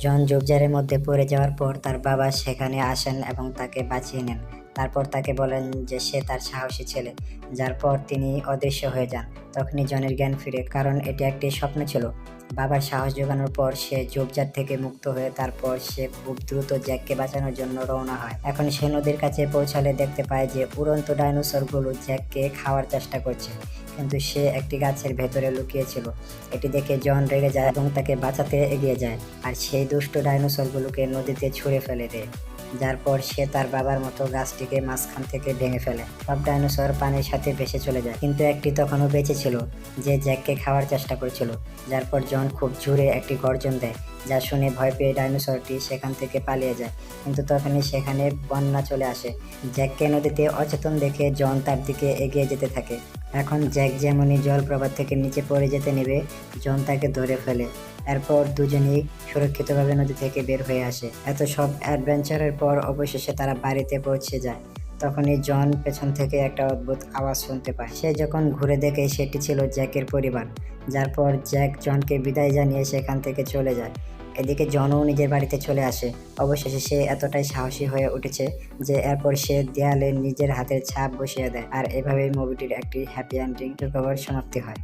জন ঝোপঝাড়ের মধ্যে পড়ে যাওয়ার পর তার বাবা সেখানে আসেন এবং তাকে বাঁচিয়ে নেন। তারপর তাকে বলেন যে সে তার সাহসী ছেলে, যার পর তিনি অদৃশ্য হয়ে যান। তখনই জনের জ্ঞান ফিরে, কারণ এটি একটি স্বপ্ন ছিল। বাবার সাহস জোগানোর পর সে ঝোপঝাড় থেকে মুক্ত হয়ে তারপর সে খুব দ্রুত জ্যাককে বাঁচানোর জন্য রওনা হয়। এখন সে নদীর কাছে পৌঁছালে দেখতে পায় যে উড়ন্ত ডাইনোসরগুলো জ্যাককে খাওয়ার চেষ্টা করছে, কিন্তু সে একটি গাছের ভেতরে লুকিয়েছিল। এটি দেখে জন রেগে যায় এবং তাকে বাঁচাতে এগিয়ে যায়, আর সেই দুষ্ট ডাইনোসরগুলোকে নদীতে ছুঁড়ে ফেলে দেয়, যার পর সে তার বাবার মতো গাছটিকে মাঝখান থেকে ভেঙে ফেলে। সব ডাইনোসর পানির সাথে ভেসে চলে যায়, কিন্তু একটি তখনও বেঁচে ছিল, যে জ্যাককে খাওয়ার চেষ্টা করেছিল। যার পর জন খুব জোরে একটি গর্জন দেয়, যা শুনে ভয় পেয়ে ডাইনোসরটি সেখান থেকে পালিয়ে যায়। কিন্তু তখনই সেখানে বন্যা চলে আসে। জ্যাককে নদীতে অচেতন দেখে জন তার দিকে এগিয়ে যেতে থাকে। এখন জ্যাক যেমনই জলপ্রপাত থেকে নিচে পড়ে যেতে নেবে, জন তাকে ধরে ফেলে। এরপর দুজনেই সুরক্ষিতভাবে নদী থেকে বের হয়ে আসে। এত সব অ্যাডভেঞ্চারের পর অবশেষে তারা বাড়িতে পৌঁছে যায়। তখনই জন পেছন থেকে একটা অদ্ভুত আওয়াজ শুনতে পায়। সে যখন ঘুরে দেখে সেটি ছিল জ্যাকের পরিবার। যার পর জ্যাক জনকে বিদায় জানিয়ে সেখান থেকে চলে যায়। এদিকে জনও নিজের বাড়িতে চলে আসে। অবশেষে সে এতটাই সাহসী হয়ে উঠেছে যে এরপর সে দেয়ালে নিজের হাতের ছাপ বসিয়ে দেয়। আর এভাবেই মুভিটির একটি হ্যাপি এন্ডিং সমাপ্তি হয়।